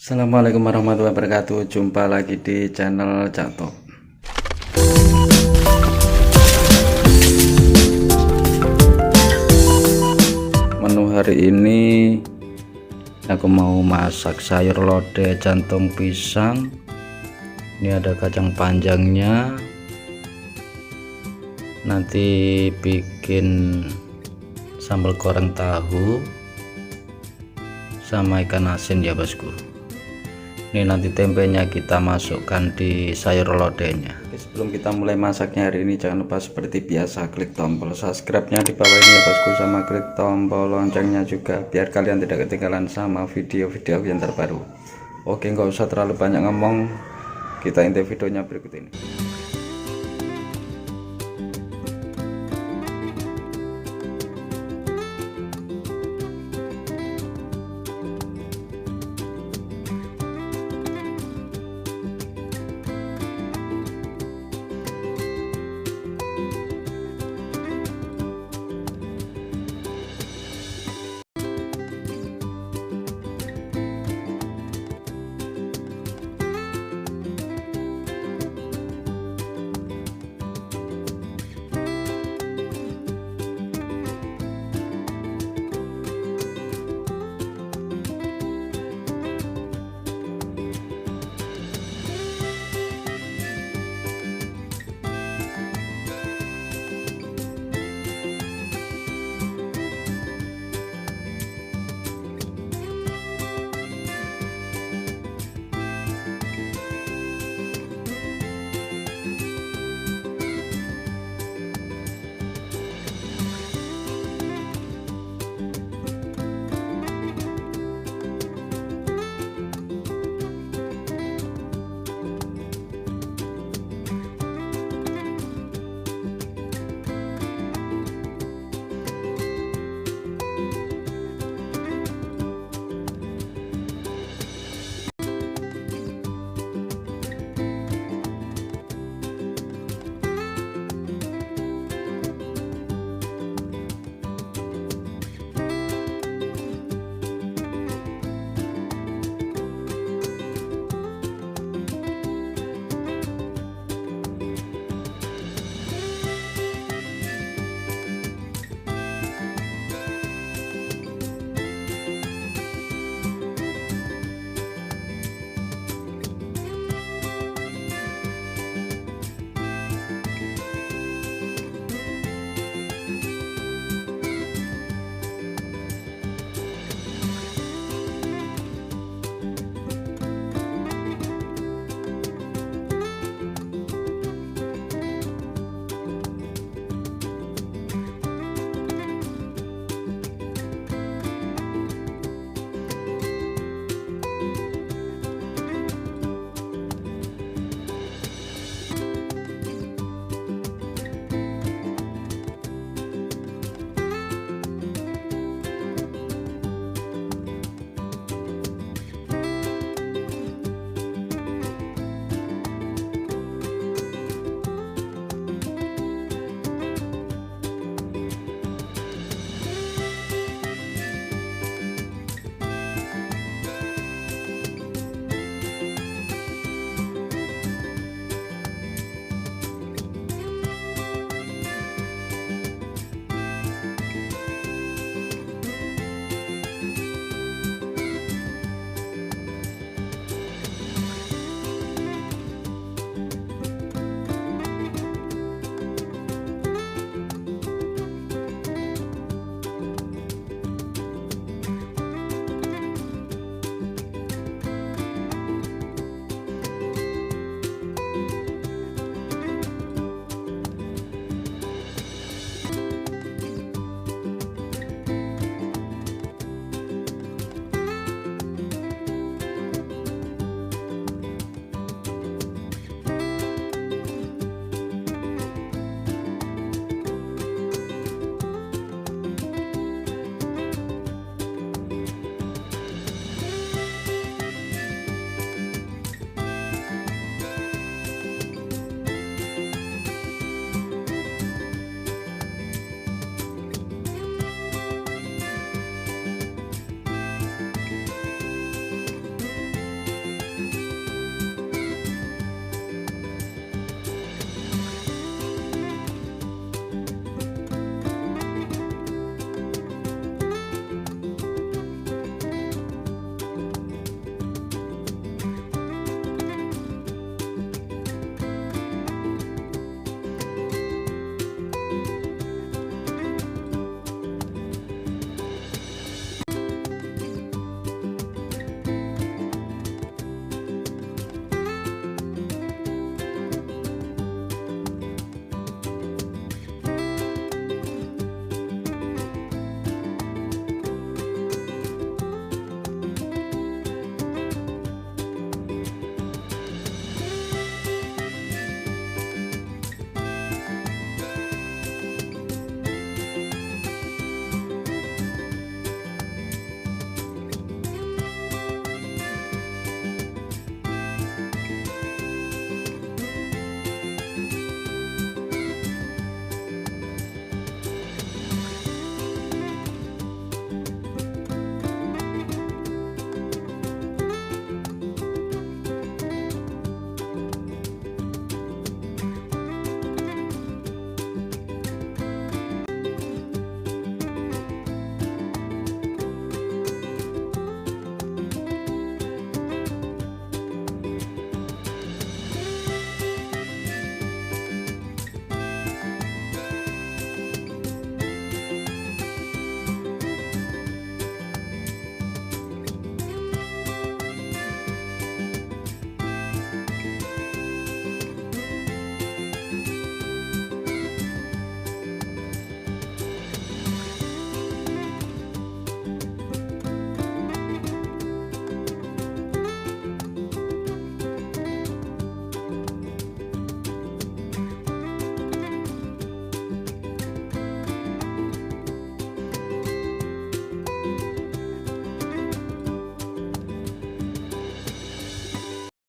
Assalamualaikum warahmatullahi wabarakatuh. Jumpa lagi di channel Cak Top. Menu hari ini aku mau masak sayur lodeh jantung pisang. Ini ada kacang panjangnya. Nanti bikin sambal goreng tahu sama ikan asin ya bosku. Ini nanti tempenya kita masukkan di sayur lodehnya. Sebelum kita mulai masaknya hari ini, jangan lupa seperti biasa klik tombol subscribe-nya di bawah ini ya bosku, sama klik tombol loncengnya juga biar kalian tidak ketinggalan sama video-video yang terbaru. Oke, nggak usah terlalu banyak ngomong, kita intip videonya berikut ini.